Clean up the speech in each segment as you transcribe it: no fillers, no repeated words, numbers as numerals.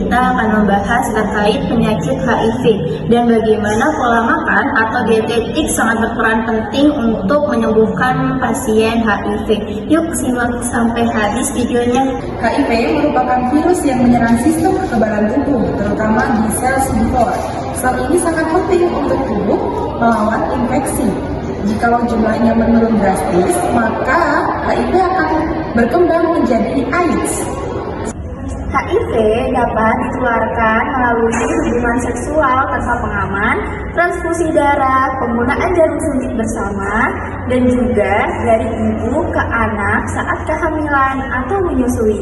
kita akan membahas terkait penyakit HIV dan bagaimana pola makan atau dietetik sangat berperan penting untuk menyembuhkan pasien HIV. Yuk simak sampai habis videonya. HIV merupakan virus yang menyerang sistem kekebalan tubuh, terutama di sel CD4. Sel ini sangat penting untuk tubuh melawan infeksi. Jikalau jumlahnya menurun drastis, maka HIV akan berkembang menjadi AIDS. HIV dapat ditularkan melalui hubungan seksual tanpa pengaman, transfusi darah, penggunaan jarum suntik bersama, dan juga dari ibu ke anak saat kehamilan atau menyusui.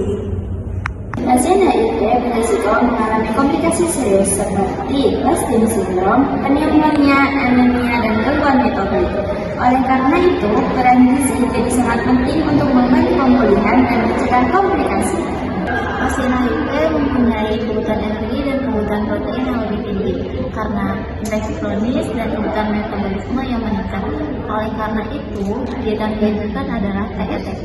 Pasien HIV berisiko mengalami komplikasi serius seperti Cushing syndrome, pneumonia, anemia, dan gangguan mitochondria. Oleh karena itu, peran gizi jadi sangat penting untuk membantu pemulihan dan mencegah komplikasi. Pasien HIV mempunyai kebutuhan energi dan kebutuhan protein yang lebih tinggi karena infeksi kronis dan kebutuhan metabolisme yang meningkat. Oleh karena itu, diet yang dianjurkan adalah TETP,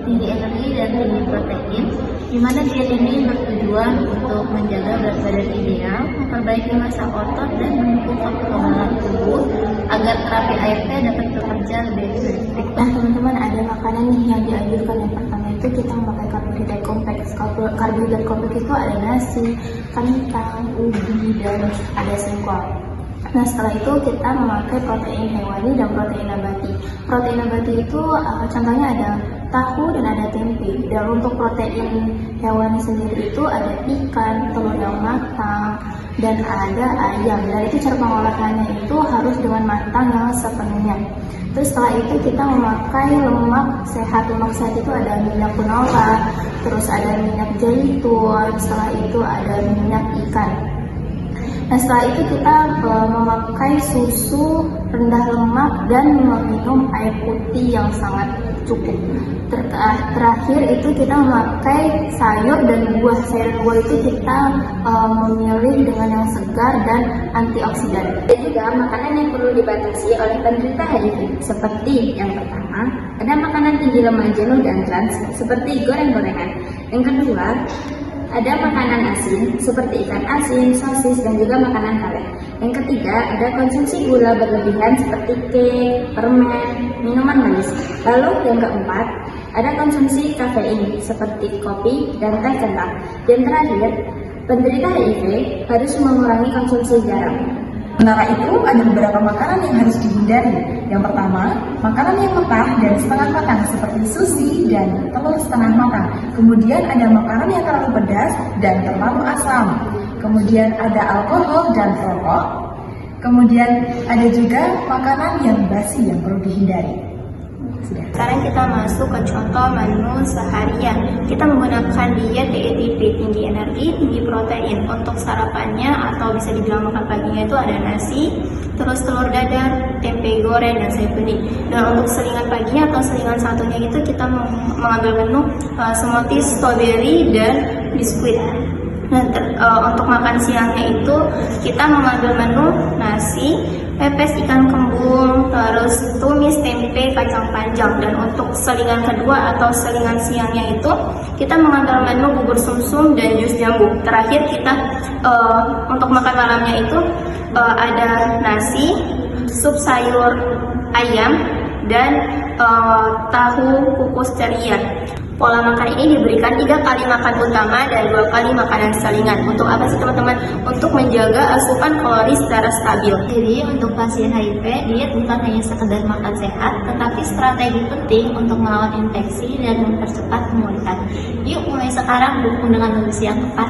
tinggi energi dan tinggi protein, di mana diet ini bertujuan untuk menjaga berat badan ideal, memperbaiki massa otot, dan mendukung kekebalan tubuh agar terapi ARV dapat bekerja lebih efektif. Nah teman-teman, ada makanan yang dianjurkan. Yang pertama itu kita memakai karbohidrat kompleks. Karbohidrat kompleks itu ada nasi, kentang, ubi, dan ada singkong. Nah setelah itu kita memakai protein hewani dan protein nabati. Protein nabati itu contohnya ada tahu dan ada tempe. Dan untuk protein hewani sendiri itu ada ikan, telur yang matang, dan ada ayam. Dan itu cara pengolahannya itu harus dengan matang yang sepenuhnya. Terus setelah itu kita memakai lemak sehat. Lemak sehat itu ada minyak canola, terus ada minyak zaitun, setelah itu ada minyak ikan. Nah setelah itu kita memakai susu rendah lemak dan meminum air putih yang sangat cukup. Terakhir itu kita memakai sayur dan buah. Sayur dan buah itu kita memilih dengan yang segar dan antioksidan. Ada juga makanan yang perlu dibatasi oleh penderita HIV, seperti yang pertama, ada makanan tinggi lemak jenuh dan trans, seperti goreng-gorengan. Yang kedua, ada makanan asin seperti ikan asin, sosis, dan juga makanan kaleng. Yang ketiga, ada konsumsi gula berlebihan seperti cake, permen, minuman manis. Lalu yang keempat, ada konsumsi kafein seperti kopi dan teh kental. Dan terakhir, penderita HIV harus mengurangi konsumsi garam. Sementara itu, ada beberapa makanan yang harus dihindari. Yang pertama, makanan yang mentah dan setengah matang seperti sushi dan telur setengah matang. Kemudian ada makanan yang terlalu pedas dan terlalu asam. Kemudian ada alkohol dan rokok. Kemudian ada juga makanan yang basi yang perlu dihindari. Sekarang kita masuk ke contoh menu seharian. Kita menggunakan diet DETP, tinggi energi, tinggi protein. Untuk sarapannya atau bisa dibilang makan paginya itu ada nasi, terus telur dadar, tempe goreng, dan sayur bening. Dan untuk selingan paginya atau selingan satunya itu kita mengambil menu smoothie strawberry dan biskuit. Dan untuk makan siangnya itu kita mengambil menu nasi, pepes ikan kembung, terus tumis tempe kacang panjang. Dan untuk selingan kedua atau selingan siangnya itu kita mengambil menu bubur sumsum dan jus jambu. Terakhir kita untuk makan malamnya itu ada nasi, sup sayur ayam, dan tahu kukus ceria. Pola makan ini diberikan 3 kali makan utama dan 2 kali makanan salingan. Untuk apa sih teman-teman? Untuk menjaga asupan kalori secara stabil. Jadi untuk pasien HIV, diet bukan hanya sekedar makan sehat, tetapi strategi penting untuk melawan infeksi dan mempercepat pemulihan. Yuk mulai sekarang dukung dengan nutrisi yang tepat.